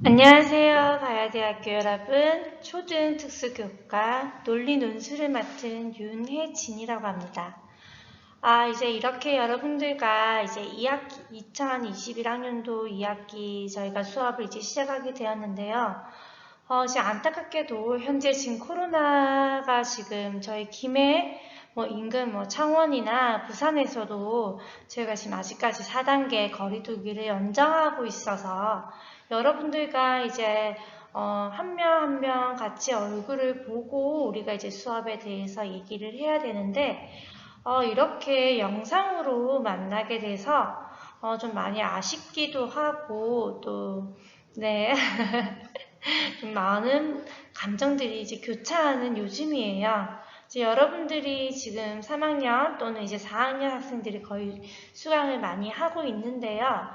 안녕하세요. 가야대학교 여러분. 초등 특수교과 논리 논술을 맡은 윤혜진이라고 합니다. 이제 이렇게 여러분들과 이제 2021학년도 2학기 저희가 수업을 이제 시작하게 되었는데요. 이제 안타깝게도 현재 지금 코로나가 지금 저희 김해 인근 창원이나 부산에서도 저희가 지금 아직까지 4단계 거리두기를 연장하고 있어서 여러분들과 이제 한 명 한 명 같이 얼굴을 보고 우리가 이제 수업에 대해서 얘기를 해야 되는데 이렇게 영상으로 만나게 돼서 좀 많이 아쉽기도 하고 또 네. 좀 많은 감정들이 이제 교차하는 요즘이에요. 이제 여러분들이 지금 3학년 또는 이제 4학년 학생들이 거의 수강을 많이 하고 있는데요.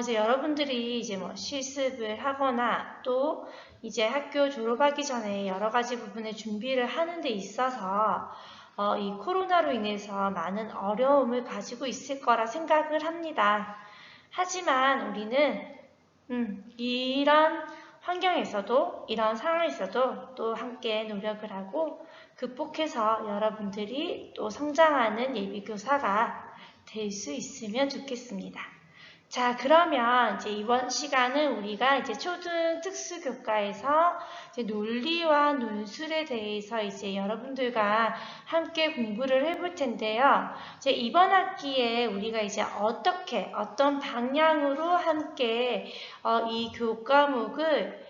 이제 여러분들이 이제 실습을 하거나 또 이제 학교 졸업하기 전에 여러 가지 부분의 준비를 하는 데 있어서 이 코로나로 인해서 많은 어려움을 가지고 있을 거라 생각을 합니다. 하지만 우리는 이런 환경에서도 이런 상황에서도 또 함께 노력을 하고 극복해서 여러분들이 또 성장하는 예비교사가 될 수 있으면 좋겠습니다. 자, 그러면 이제 이번 시간은 우리가 이제 초등 특수교과에서 이제 논리와 논술에 대해서 이제 여러분들과 함께 공부를 해볼 텐데요. 이제 이번 학기에 우리가 이제 어떤 방향으로 함께 이 교과목을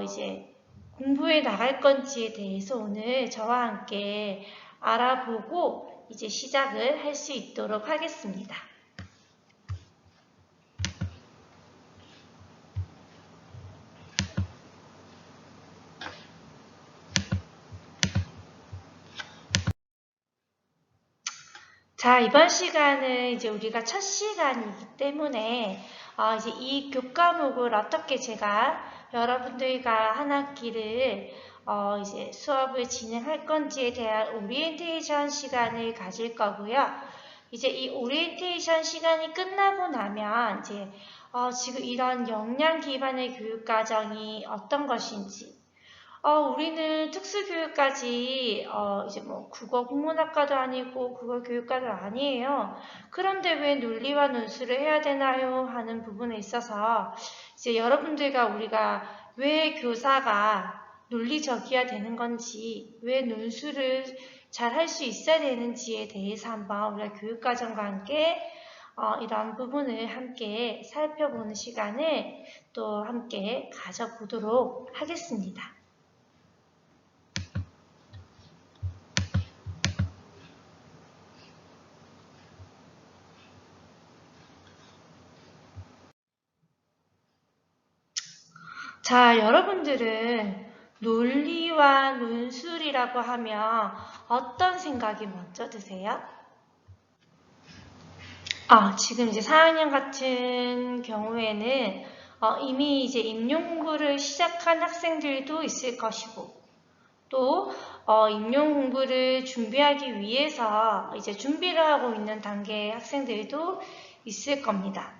이제 공부해 나갈 건지에 대해서 오늘 저와 함께 알아보고 이제 시작을 할 수 있도록 하겠습니다. 자, 이번 시간은 이제 우리가 첫 시간이기 때문에 이제 이 교과목을 어떻게 제가 여러분들과 한 학기를 이제 수업을 진행할 건지에 대한 오리엔테이션 시간을 가질 거고요. 이제 이 오리엔테이션 시간이 끝나고 나면 이제 지금 이런 역량 기반의 교육 과정이 어떤 것인지 우리는 특수교육까지 이제 국어 국문학과도 아니고 국어 교육과도 아니에요. 그런데 왜 논리와 논술을 해야 되나요? 하는 부분에 있어서 이제 여러분들과 우리가 왜 교사가 논리적이어야 되는 건지, 왜 논술을 잘 할 수 있어야 되는지에 대해서 한번 우리가 교육과정과 함께 이런 부분을 함께 살펴보는 시간을 또 함께 가져보도록 하겠습니다. 자, 여러분들은 논리와 논술이라고 하면 어떤 생각이 먼저 드세요? 지금 이제 4학년 같은 경우에는 이미 이제 임용 공부를 시작한 학생들도 있을 것이고, 또 임용 공부를 준비하기 위해서 이제 준비를 하고 있는 단계의 학생들도 있을 겁니다.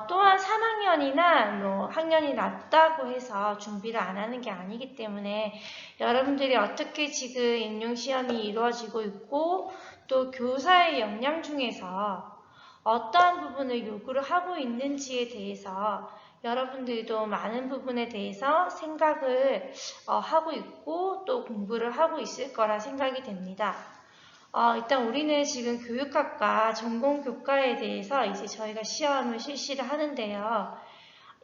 또한 3학년이나 학년이 낮다고 해서 준비를 안 하는 게 아니기 때문에 여러분들이 어떻게 지금 임용시험이 이루어지고 있고 또 교사의 역량 중에서 어떠한 부분을 요구를 하고 있는지에 대해서 여러분들도 많은 부분에 대해서 생각을 하고 있고 또 공부를 하고 있을 거라 생각이 됩니다. 일단 우리는 지금 교육학과 전공교과에 대해서 이제 저희가 시험을 실시를 하는데요.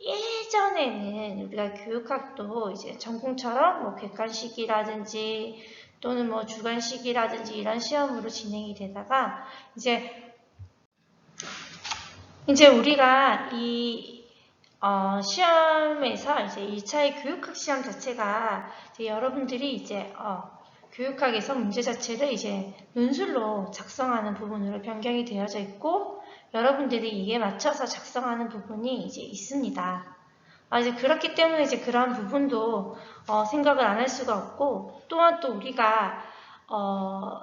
예전에는 우리가 교육학도 이제 전공처럼 객관식이라든지 또는 주관식이라든지 이런 시험으로 진행이 되다가 이제 우리가 이 시험에서 이제 1차의 교육학 시험 자체가 이제 여러분들이 이제 교육학에서 문제 자체를 이제 논술로 작성하는 부분으로 변경이 되어져 있고 여러분들이 이에 맞춰서 작성하는 부분이 이제 있습니다. 이제 그렇기 때문에 이제 그런 부분도 생각을 안 할 수가 없고 또한 또 우리가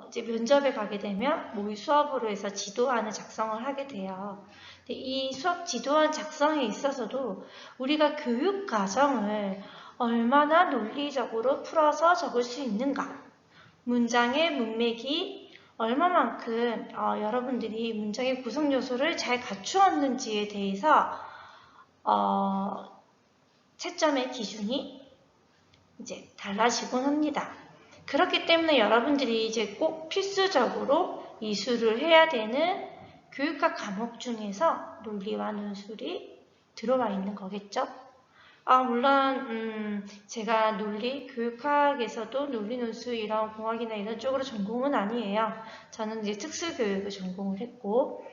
이제 면접에 가게 되면 모의 수업으로 해서 지도안을 작성을 하게 돼요. 이 수업 지도안 작성에 있어서도 우리가 교육 과정을 얼마나 논리적으로 풀어서 적을 수 있는가, 문장의 문맥이 얼마만큼 여러분들이 문장의 구성 요소를 잘 갖추었는지에 대해서 채점의 기준이 이제 달라지곤 합니다. 그렇기 때문에 여러분들이 이제 꼭 필수적으로 이수를 해야 되는 교육학 과목 중에서 논리와 논술이 들어와 있는 거겠죠. 물론 제가 교육학에서도 논리 논술 이런 공학이나 이런 쪽으로 전공은 아니에요. 저는 이제 특수교육을 전공을 했고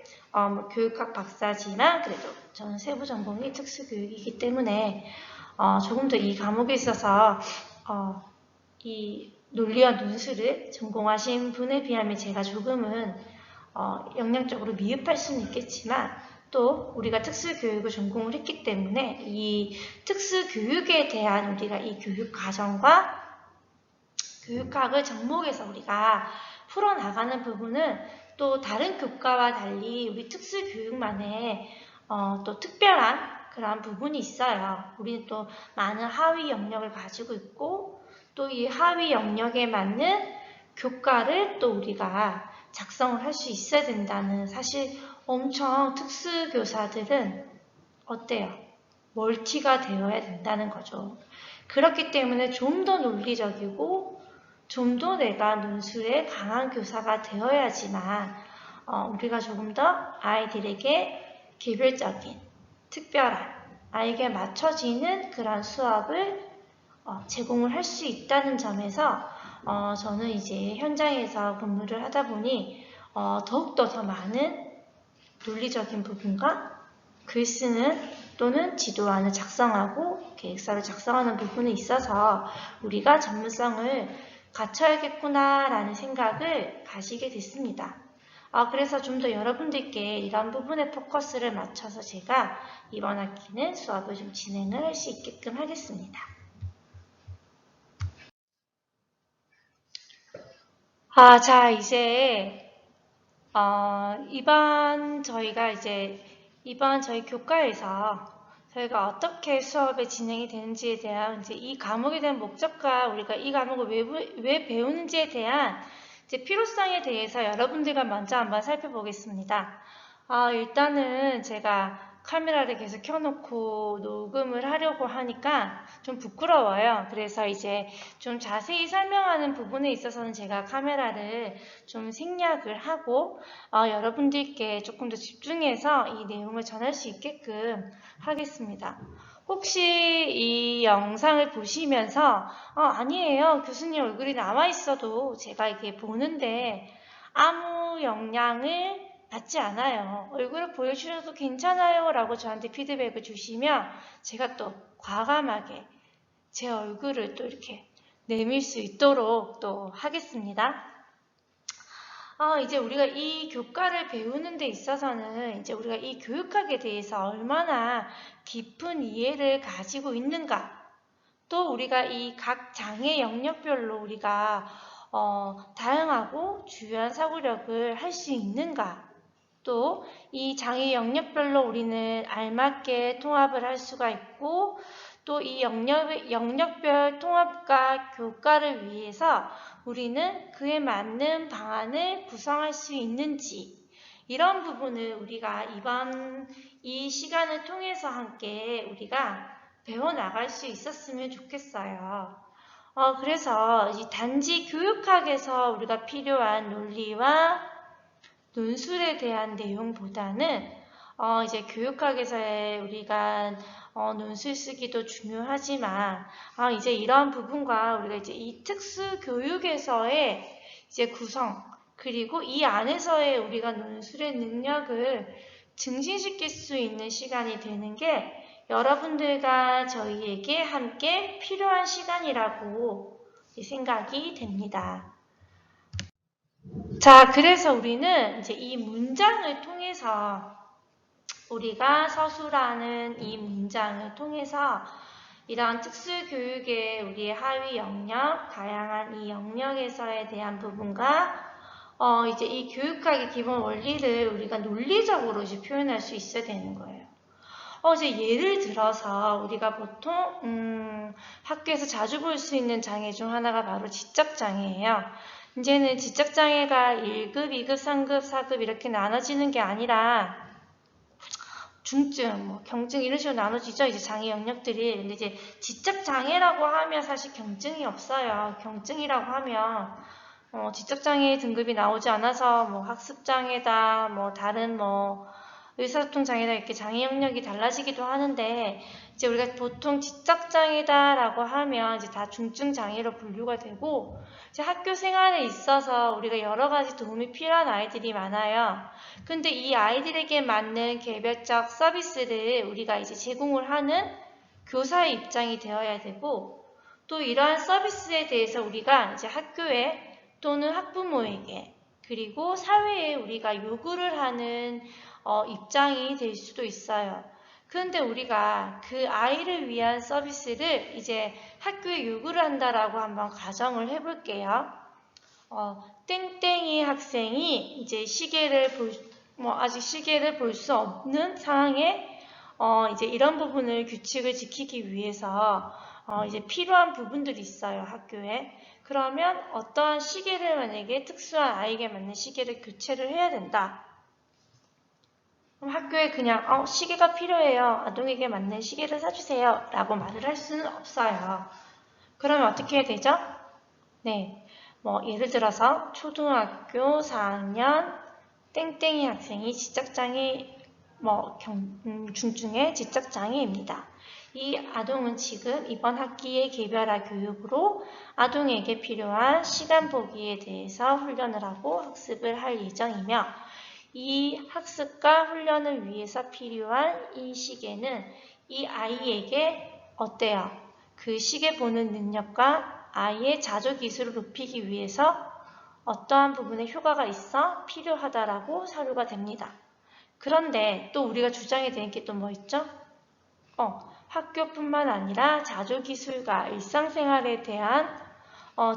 교육학 박사지만 그래도 저는 세부 전공이 특수교육이기 때문에 조금 더 이 과목에 있어서 이 논리와 논술을 전공하신 분에 비하면 제가 조금은 역량적으로 미흡할 수는 있겠지만 또 우리가 특수교육을 전공을 했기 때문에 이 특수교육에 대한 우리가 이 교육과정과 교육학을 접목해서 우리가 풀어나가는 부분은 또 다른 교과와 달리 우리 특수교육만의 또 특별한 그런 부분이 있어요. 우리는 또 많은 하위 영역을 가지고 있고 또 이 하위 영역에 맞는 교과를 또 우리가 작성을 할 수 있어야 된다는 사실 엄청 특수교사들은 어때요? 멀티가 되어야 된다는 거죠. 그렇기 때문에 좀 더 논리적이고 좀 더 내가 논술에 강한 교사가 되어야지만 우리가 조금 더 아이들에게 개별적인, 특별한, 아이에게 맞춰지는 그런 수업을 제공을 할 수 있다는 점에서 저는 이제 현장에서 근무를 하다 보니 더욱더 더 많은 논리적인 부분과 글 쓰는 또는 지도안을 작성하고 계획서를 작성하는 부분에 있어서 우리가 전문성을 갖춰야겠구나라는 생각을 가지게 됐습니다. 그래서 좀 더 여러분들께 이런 부분에 포커스를 맞춰서 제가 이번 학기는 수업을 좀 진행을 할 수 있게끔 하겠습니다. 자, 이제 이번 저희 교과에서 저희가 어떻게 수업이 진행이 되는지에 대한 이제 이 과목에 대한 목적과 우리가 이 과목을 왜 배우는지에 대한 이제 필요성에 대해서 여러분들과 먼저 한번 살펴보겠습니다. 일단은 제가 카메라를 계속 켜놓고 녹음을 하려고 하니까 좀 부끄러워요. 그래서 이제 좀 자세히 설명하는 부분에 있어서는 제가 카메라를 좀 생략을 하고 여러분들께 조금 더 집중해서 이 내용을 전할 수 있게끔 하겠습니다. 혹시 이 영상을 보시면서 아니에요. 교수님 얼굴이 나와 있어도 제가 이게 보는데 아무 영향을 받지 않아요. 얼굴을 보여주셔도 괜찮아요 라고 저한테 피드백을 주시면 제가 또 과감하게 제 얼굴을 또 이렇게 내밀 수 있도록 또 하겠습니다. 이제 우리가 이 교과를 배우는 데 있어서는 이제 우리가 이 교육학에 대해서 얼마나 깊은 이해를 가지고 있는가, 또 우리가 이 각 장애 영역별로 우리가 다양하고 주요한 사고력을 할 수 있는가, 또 이 장애 영역별로 우리는 알맞게 통합을 할 수가 있고 또 이 영역별 통합과 교과를 위해서 우리는 그에 맞는 방안을 구성할 수 있는지, 이런 부분을 우리가 이번 이 시간을 통해서 함께 우리가 배워나갈 수 있었으면 좋겠어요. 그래서 단지 교육학에서 우리가 필요한 논리와 논술에 대한 내용보다는 이제 교육학에서의 우리가 논술 쓰기도 중요하지만 이제 이러한 부분과 우리가 이제 이 특수 교육에서의 이제 구성, 그리고 이 안에서의 우리가 논술의 능력을 증진시킬 수 있는 시간이 되는 게 여러분들과 저희에게 함께 필요한 시간이라고 생각이 됩니다. 자, 그래서 우리는 이제 이 문장을 통해서 우리가 서술하는 이 문장을 통해서 이러한 특수교육의 우리의 하위 영역, 다양한 이 영역에서에 대한 부분과 이제 이 교육학의 기본 원리를 우리가 논리적으로 이제 표현할 수 있어야 되는 거예요. 이제 예를 들어서 우리가 보통 학교에서 자주 볼 수 있는 장애 중 하나가 바로 지적장애예요. 이제는 지적장애가 1급, 2급, 3급, 4급 이렇게 나눠지는 게 아니라 중증, 경증 이런 식으로 나눠지죠. 이제 장애 영역들이. 근데 이제 지적장애라고 하면 사실 경증이 없어요. 경증이라고 하면 지적장애 등급이 나오지 않아서 학습장애다, 다른 의사소통장애다 이렇게 장애 영역이 달라지기도 하는데 이제 우리가 보통 지적장애다라고 하면 이제 다 중증장애로 분류가 되고 이제 학교 생활에 있어서 우리가 여러 가지 도움이 필요한 아이들이 많아요. 근데 이 아이들에게 맞는 개별적 서비스를 우리가 이제 제공을 하는 교사의 입장이 되어야 되고 또 이러한 서비스에 대해서 우리가 이제 학교에 또는 학부모에게 그리고 사회에 우리가 요구를 하는 입장이 될 수도 있어요. 그런데 우리가 그 아이를 위한 서비스를 이제 학교에 요구를 한다라고 한번 가정을 해볼게요. 땡땡이 학생이 이제 아직 시계를 볼 수 없는 상황에 이제 이런 부분을 규칙을 지키기 위해서 이제 필요한 부분들이 있어요, 학교에. 그러면 어떠한 시계를 만약에 특수한 아이에게 맞는 시계를 교체를 해야 된다. 그럼 학교에 그냥 시계가 필요해요. 아동에게 맞는 시계를 사주세요. 라고 말을 할 수는 없어요. 그러면 어떻게 해야 되죠? 네, 예를 들어서 초등학교 4학년 땡땡이 학생이 지적장애, 중증의 지적장애입니다. 이 아동은 지금 이번 학기의 개별화 교육으로 아동에게 필요한 시간 보기에 대해서 훈련을 하고 학습을 할 예정이며 이 학습과 훈련을 위해서 필요한 이 시계는 이 아이에게 어때요? 그 시계 보는 능력과 아이의 자조 기술을 높이기 위해서 어떠한 부분에 효과가 있어 필요하다라고 사료가 됩니다. 그런데 또 우리가 주장이 되는 게 또 뭐 있죠? 학교뿐만 아니라 자조 기술과 일상생활에 대한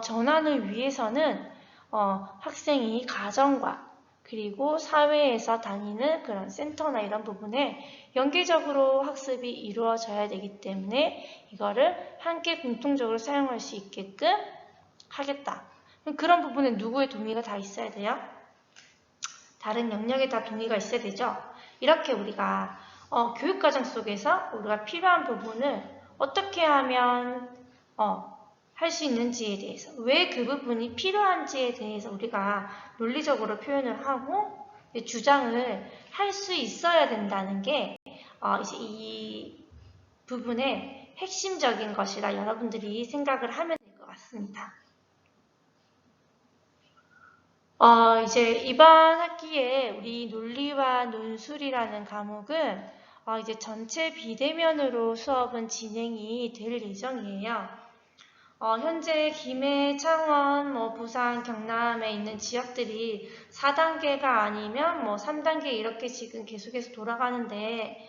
전환을 위해서는 학생이 가정과 그리고 사회에서 다니는 그런 센터나 이런 부분에 연계적으로 학습이 이루어져야 되기 때문에 이거를 함께 공통적으로 사용할 수 있게끔 하겠다. 그런 부분에 누구의 동의가 다 있어야 돼요? 다른 영역에 다 동의가 있어야 되죠? 이렇게 우리가 교육과정 속에서 우리가 필요한 부분을 어떻게 하면 할 수 있는지에 대해서 왜 그 부분이 필요한지에 대해서 우리가 논리적으로 표현을 하고 주장을 할 수 있어야 된다는 게 이제 이 부분의 핵심적인 것이라 여러분들이 생각을 하면 될 것 같습니다. 이제 이번 학기에 우리 논리와 논술이라는 과목은 이제 전체 비대면으로 수업은 진행이 될 예정이에요. 현재 김해, 창원, 부산, 경남에 있는 지역들이 4단계가 아니면 3단계 이렇게 지금 계속해서 돌아가는데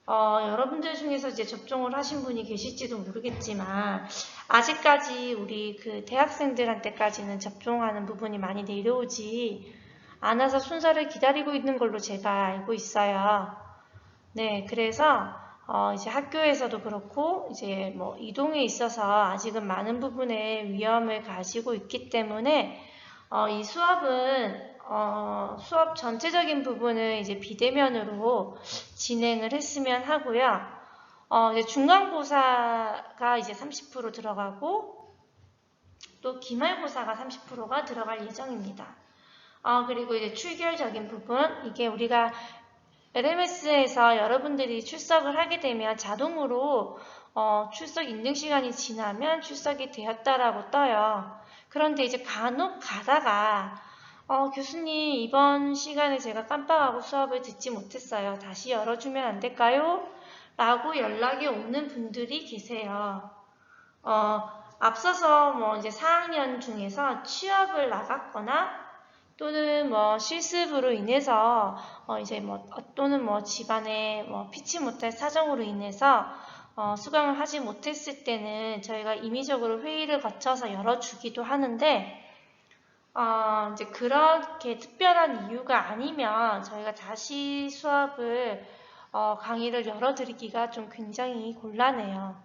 여러분들 중에서 이제 접종을 하신 분이 계실지도 모르겠지만 아직까지 우리 그 대학생들한테까지는 접종하는 부분이 많이 내려오지 않아서 순서를 기다리고 있는 걸로 제가 알고 있어요. 네, 그래서 이제 학교에서도 그렇고 이제 이동에 있어서 아직은 많은 부분에 위험을 가지고 있기 때문에 이 수업은 수업 전체적인 부분을 이제 비대면으로 진행을 했으면 하고요. 이제 중간고사가 이제 30% 들어가고 또 기말고사가 30%가 들어갈 예정입니다. 그리고 이제 출결적인 부분, 이게 우리가 LMS에서 여러분들이 출석을 하게 되면 자동으로 출석 인증 시간이 지나면 출석이 되었다라고 떠요. 그런데 이제 간혹 가다가 교수님 이번 시간에 제가 깜빡하고 수업을 듣지 못했어요. 다시 열어주면 안 될까요? 라고 연락이 오는 분들이 계세요. 앞서서 이제 4학년 중에서 취업을 나갔거나 또는 실습으로 인해서 이제 또는 집안에 피치 못할 사정으로 인해서 수강을 하지 못했을 때는 저희가 임의적으로 회의를 거쳐서 열어주기도 하는데 이제 그렇게 특별한 이유가 아니면 저희가 다시 수업을 강의를 열어드리기가 좀 굉장히 곤란해요.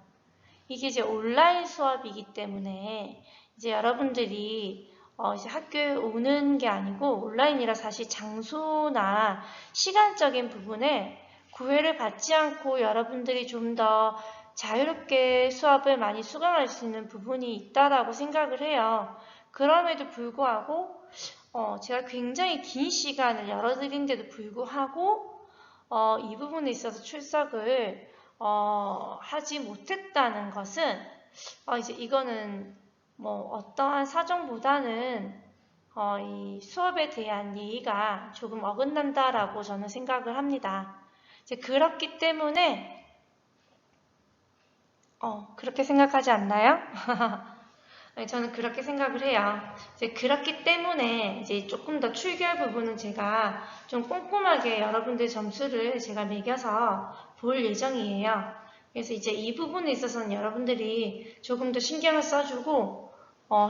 이게 이제 온라인 수업이기 때문에 이제 여러분들이 이제 학교에 오는 게 아니고 온라인이라 사실 장소나 시간적인 부분에 구애를 받지 않고 여러분들이 좀 더 자유롭게 수업을 많이 수강할 수 있는 부분이 있다라고 생각을 해요. 그럼에도 불구하고 제가 굉장히 긴 시간을 열어드린데도 불구하고 이 부분에 있어서 출석을 하지 못했다는 것은 이제 이거는 뭐 어떠한 사정보다는 이 수업에 대한 예의가 조금 어긋난다라고 저는 생각을 합니다. 이제 그렇기 때문에 그렇게 생각하지 않나요? 네, 저는 그렇게 생각을 해요. 이제 그렇기 때문에 이제 조금 더 출결 부분은 제가 좀 꼼꼼하게 여러분들 점수를 제가 매겨서 볼 예정이에요. 그래서 이제 이 부분에 있어서는 여러분들이 조금 더 신경을 써주고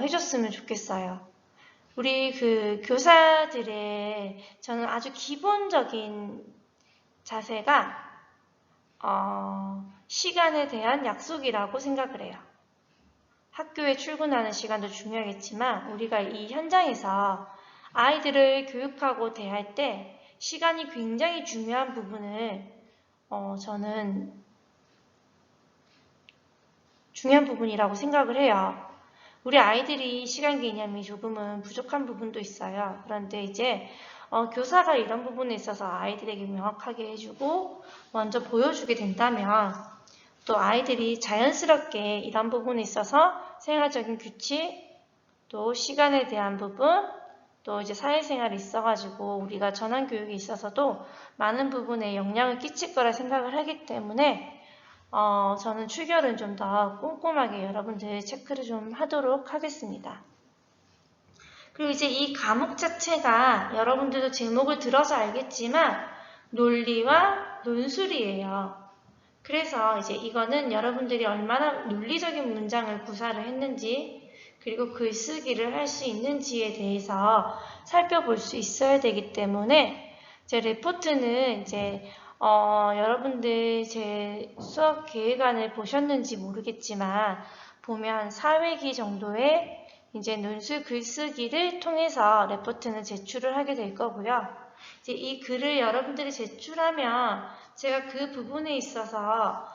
해줬으면 좋겠어요. 우리 그 교사들의 저는 아주 기본적인 자세가 시간에 대한 약속이라고 생각을 해요. 학교에 출근하는 시간도 중요하겠지만 우리가 이 현장에서 아이들을 교육하고 대할 때 시간이 굉장히 중요한 부분을 저는 중요한 부분이라고 생각을 해요. 우리 아이들이 시간 개념이 조금은 부족한 부분도 있어요. 그런데 이제 교사가 이런 부분에 있어서 아이들에게 명확하게 해주고 먼저 보여주게 된다면 또 아이들이 자연스럽게 이런 부분에 있어서 생활적인 규칙, 또 시간에 대한 부분, 또 이제 사회생활이 있어가지고 우리가 전환교육에 있어서도 많은 부분에 영향을 끼칠 거라 생각을 하기 때문에 저는 출결은 좀 더 꼼꼼하게 여러분들 체크를 좀 하도록 하겠습니다. 그리고 이제 이 과목 자체가 여러분들도 제목을 들어서 알겠지만 논리와 논술이에요. 그래서 이제 이거는 여러분들이 얼마나 논리적인 문장을 구사를 했는지 그리고 글쓰기를 할 수 있는지에 대해서 살펴볼 수 있어야 되기 때문에 제 레포트는 이제 여러분들 제 수업 계획안을 보셨는지 모르겠지만 보면 4회기 정도의 이제 논술 글쓰기를 통해서 레포트는 제출을 하게 될 거고요. 이제 이 글을 여러분들이 제출하면 제가 그 부분에 있어서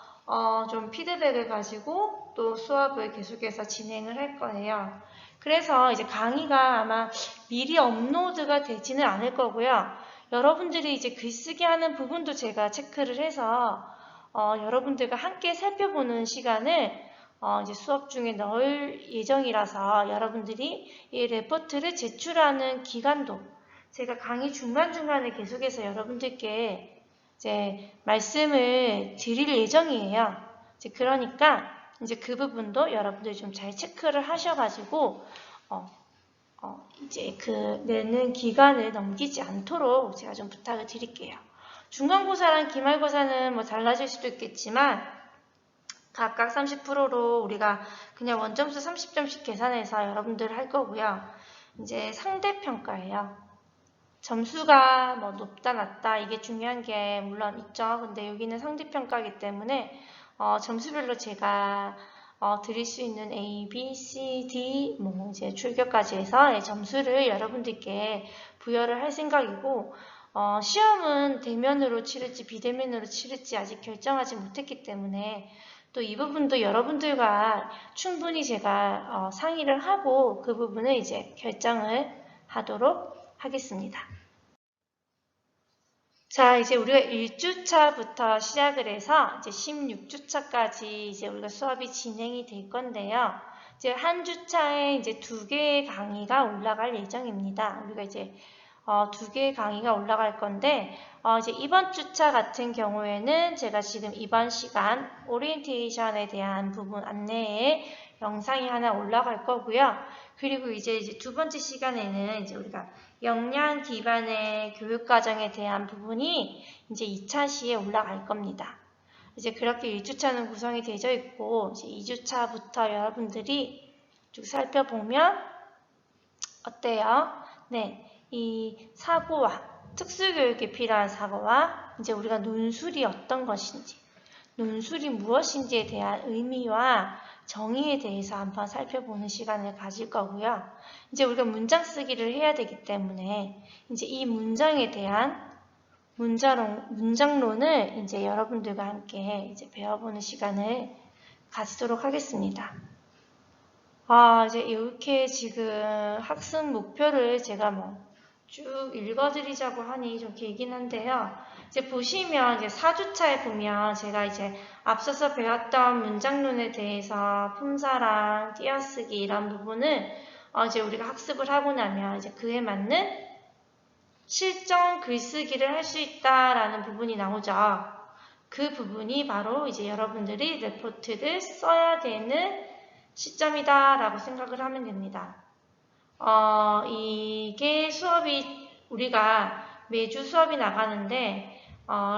좀 피드백을 가지고 또 수업을 계속해서 진행을 할 거예요. 그래서 이제 강의가 아마 미리 업로드가 되지는 않을 거고요. 여러분들이 이제 글쓰기 하는 부분도 제가 체크를 해서 여러분들과 함께 살펴보는 시간을 이제 수업 중에 넣을 예정이라서 여러분들이 이 레포트를 제출하는 기간도 제가 강의 중간중간에 계속해서 여러분들께 이제 말씀을 드릴 예정이에요. 이제 그러니까 이제 그 부분도 여러분들이 좀 잘 체크를 하셔가지고 이제 그 내는 기간을 넘기지 않도록 제가 좀 부탁을 드릴게요. 중간고사랑 기말고사는 뭐 달라질 수도 있겠지만 각각 30%로 우리가 그냥 원점수 30점씩 계산해서 여러분들 할 거고요. 이제 상대평가예요. 점수가 뭐 높다 낮다 이게 중요한 게 물론 있죠. 근데 여기는 상대평가이기 때문에 점수별로 제가 드릴 수 있는 A, B, C, D 뭐 이제 출결까지 해서 점수를 여러분들께 부여를 할 생각이고 시험은 대면으로 치를지 비대면으로 치를지 아직 결정하지 못했기 때문에 또 이 부분도 여러분들과 충분히 제가 상의를 하고 그 부분을 이제 결정을 하도록 하겠습니다. 자, 이제 우리가 1주차부터 시작을 해서 이제 16주차까지 이제 우리가 수업이 진행이 될 건데요. 이제 한 주차에 이제 2개의 강의가 올라갈 예정입니다. 우리가 이제 2개의 강의가 올라갈 건데 이제 이번 주차 같은 경우에는 제가 지금 이번 시간 오리엔테이션에 대한 부분 안내에 영상이 하나 올라갈 거고요. 그리고 이제 두 번째 시간에는 이제 우리가 역량 기반의 교육과정에 대한 부분이 이제 2차 시에 올라갈 겁니다. 이제 그렇게 1주차는 구성이 되어 있고 이제 2주차부터 여러분들이 쭉 살펴보면 어때요? 네, 이 사고와 특수교육에 필요한 사고와 이제 우리가 논술이 어떤 것인지, 논술이 무엇인지에 대한 의미와 정의에 대해서 한번 살펴보는 시간을 가질 거고요. 이제 우리가 문장 쓰기를 해야 되기 때문에 이제 이 문장에 대한 문장론을 이제 여러분들과 함께 이제 배워보는 시간을 가지도록 하겠습니다. 이제 이렇게 지금 학습 목표를 제가 쭉 읽어드리자고 하니 좀 길긴 한데요. 이제 보시면 이제 4주차에 보면 제가 이제 앞서서 배웠던 문장론에 대해서 품사랑 띄어쓰기 이런 부분을 이제 우리가 학습을 하고 나면 이제 그에 맞는 실전 글쓰기를 할 수 있다라는 부분이 나오죠. 그 부분이 바로 이제 여러분들이 레포트를 써야 되는 시점이다라고 생각을 하면 됩니다. 이게 수업이 우리가 매주 수업이 나가는데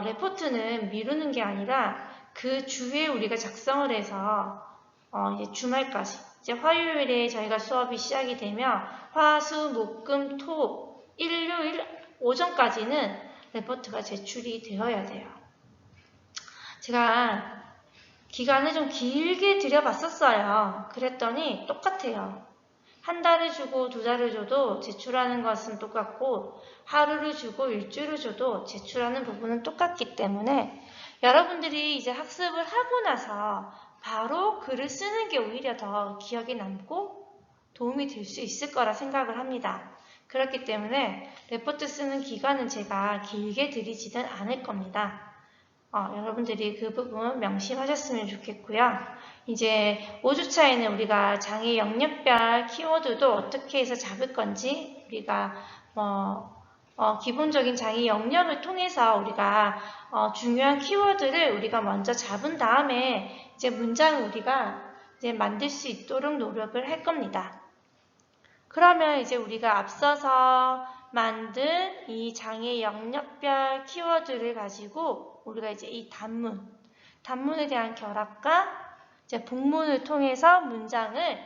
레포트는 미루는 게 아니라 그 주에 우리가 작성을 해서 이제 주말까지 이제 화요일에 저희가 수업이 시작이 되면 화, 수, 목, 금, 토, 일요일 오전까지는 레포트가 제출이 되어야 돼요. 제가 기간을 좀 길게 들여봤었어요. 그랬더니 똑같아요. 한 달을 주고 두 달을 줘도 제출하는 것은 똑같고 하루를 주고 일주일을 줘도 제출하는 부분은 똑같기 때문에 여러분들이 이제 학습을 하고 나서 바로 글을 쓰는 게 오히려 더 기억에 남고 도움이 될 수 있을 거라 생각을 합니다. 그렇기 때문에 레포트 쓰는 기간은 제가 길게 들이지는 않을 겁니다. 여러분들이 그 부분 명심하셨으면 좋겠고요. 이제 5주차에는 우리가 장애 영역별 키워드도 어떻게 해서 잡을 건지 우리가 기본적인 장애 영역을 통해서 우리가 중요한 키워드를 우리가 먼저 잡은 다음에 이제 문장을 우리가 이제 만들 수 있도록 노력을 할 겁니다. 그러면 이제 우리가 앞서서 만든 이 장애 영역별 키워드를 가지고 우리가 이제 이 단문에 대한 결합과 이제 복문을 통해서 문장을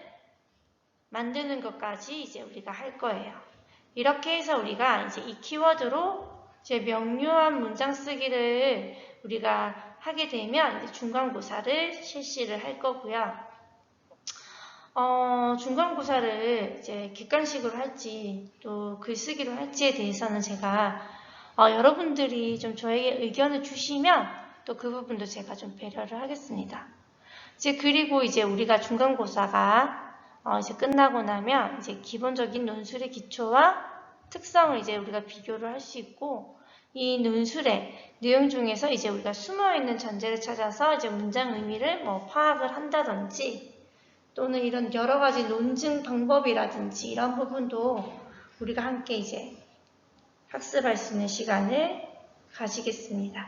만드는 것까지 이제 우리가 할 거예요. 이렇게 해서 우리가 이제 이 키워드로 이제 명료한 문장 쓰기를 우리가 하게 되면 이제 중간고사를 실시를 할 거고요. 중간고사를 이제 객관식으로 할지 또 글쓰기로 할지에 대해서는 제가 여러분들이 좀 저에게 의견을 주시면 또 그 부분도 제가 좀 배려를 하겠습니다. 이제 그리고 이제 우리가 중간고사가 이제 끝나고 나면 이제 기본적인 논술의 기초와 특성을 이제 우리가 비교를 할 수 있고 이 논술의 내용 중에서 이제 우리가 숨어있는 전제를 찾아서 이제 문장 의미를 파악을 한다든지 또는 이런 여러 가지 논증 방법이라든지 이런 부분도 우리가 함께 이제 학습할 수 있는 시간을 가지겠습니다.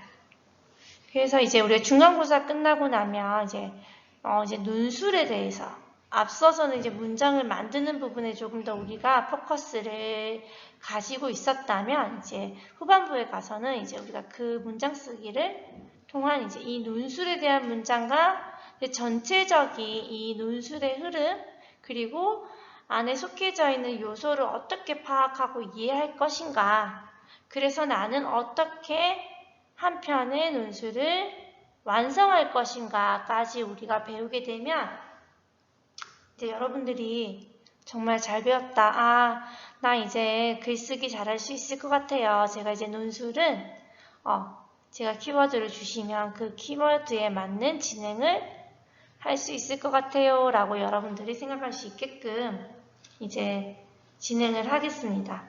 그래서 이제 우리가 중간고사 끝나고 나면 이제 논술에 대해서 앞서서는 이제 문장을 만드는 부분에 조금 더 우리가 포커스를 가지고 있었다면 이제 후반부에 가서는 이제 우리가 그 문장 쓰기를 통한 이제 이 논술에 대한 문장과 전체적인 이 논술의 흐름 그리고 안에 속해져 있는 요소를 어떻게 파악하고 이해할 것인가 그래서 나는 어떻게 한 편의 논술을 완성할 것인가까지 우리가 배우게 되면 이제 여러분들이 정말 잘 배웠다. 나 이제 글쓰기 잘할 수 있을 것 같아요. 제가 이제 논술은 제가 키워드를 주시면 그 키워드에 맞는 진행을 할 수 있을 것 같아요. 라고 여러분들이 생각할 수 있게끔 이제 진행을 하겠습니다.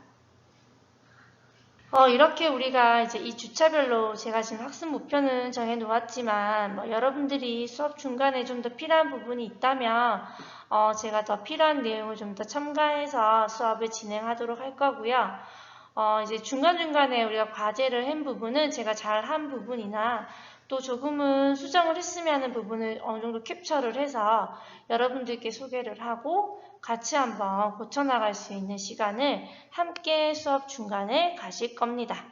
이렇게 우리가 이제 이 주차별로 제가 지금 학습 목표는 정해 놓았지만 여러분들이 수업 중간에 좀 더 필요한 부분이 있다면 제가 더 필요한 내용을 좀 더 첨가해서 수업을 진행하도록 할 거고요. 이제 중간중간에 우리가 과제를 한 부분은 제가 잘 한 부분이나 또 조금은 수정을 했으면 하는 부분을 어느 정도 캡처를 해서 여러분들께 소개를 하고 같이 한번 고쳐나갈 수 있는 시간을 함께 수업 중간에 가질 겁니다.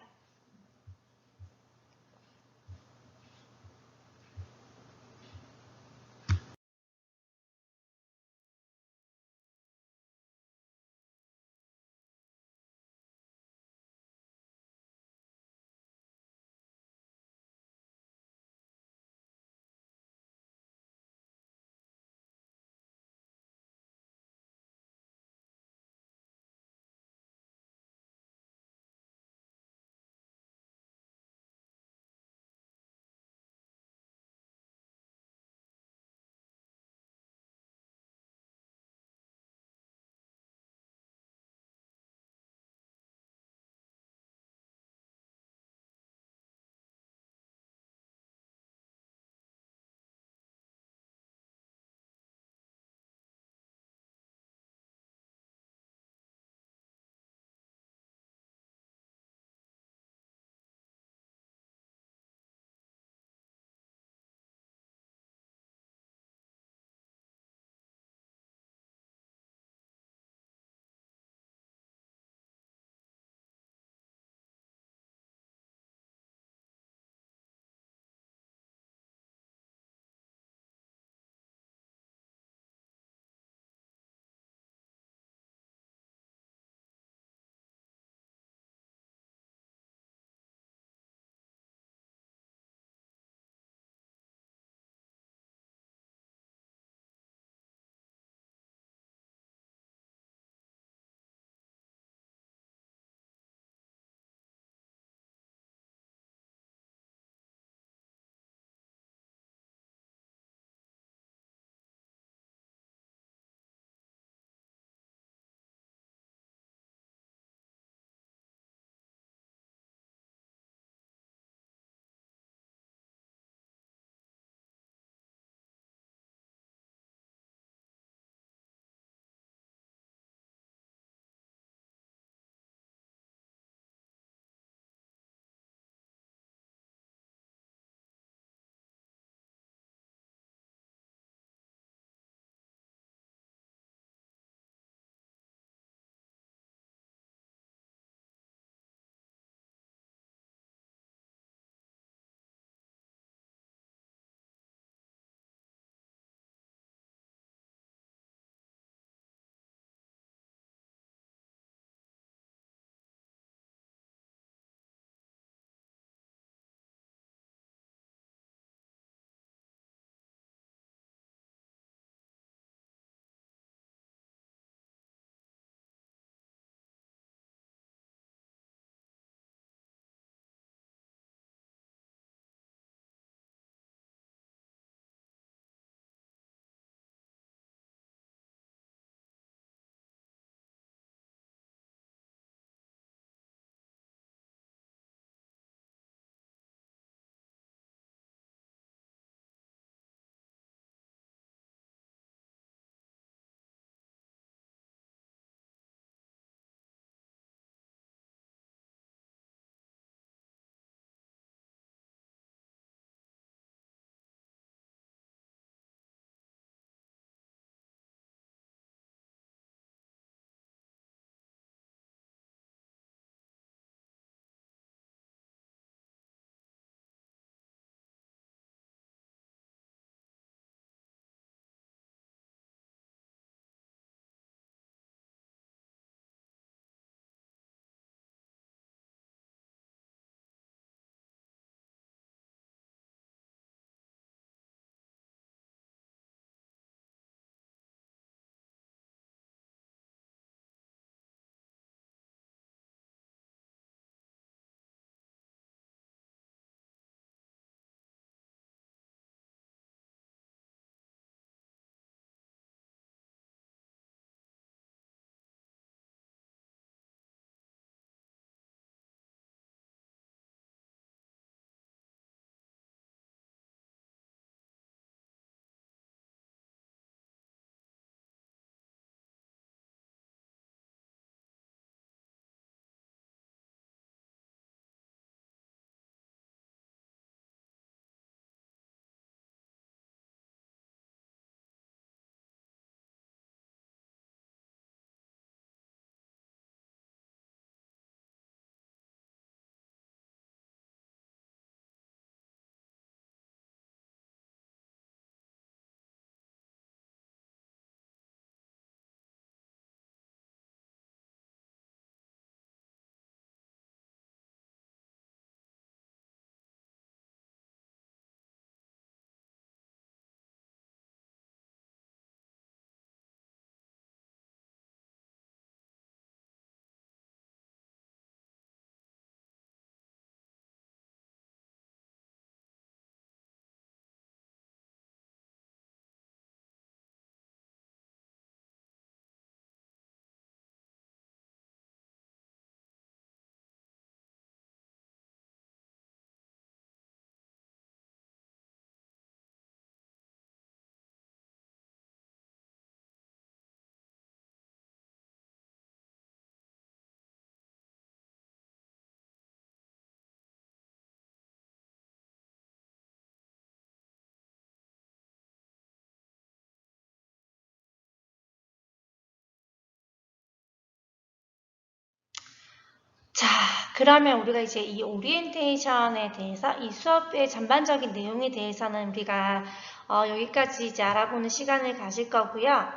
그러면 우리가 이제 이 오리엔테이션에 대해서 이 수업의 전반적인 내용에 대해서는 우리가 여기까지 이제 알아보는 시간을 가질 거고요.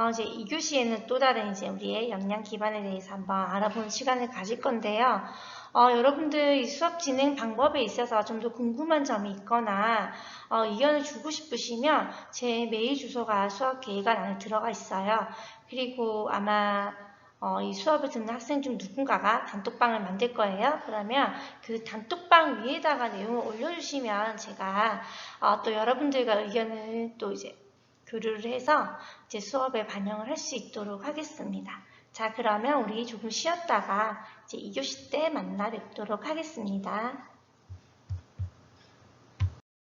이제 2교시에는 또 다른 이제 우리의 역량 기반에 대해서 한번 알아보는 시간을 가질 건데요. 여러분들 이 수업 진행 방법에 있어서 좀 더 궁금한 점이 있거나 의견을 주고 싶으시면 제 메일 주소가 수업 계획안 안에 들어가 있어요. 그리고 아마 이 수업을 듣는 학생 중 누군가가 단톡방을 만들 거예요. 그러면 그 단톡방 위에다가 내용을 올려주시면 제가 또 여러분들과 의견을 또 이제 교류를 해서 이제 수업에 반영을 할 수 있도록 하겠습니다. 자, 그러면 우리 조금 쉬었다가 이제 2교시 때 만나 뵙도록 하겠습니다.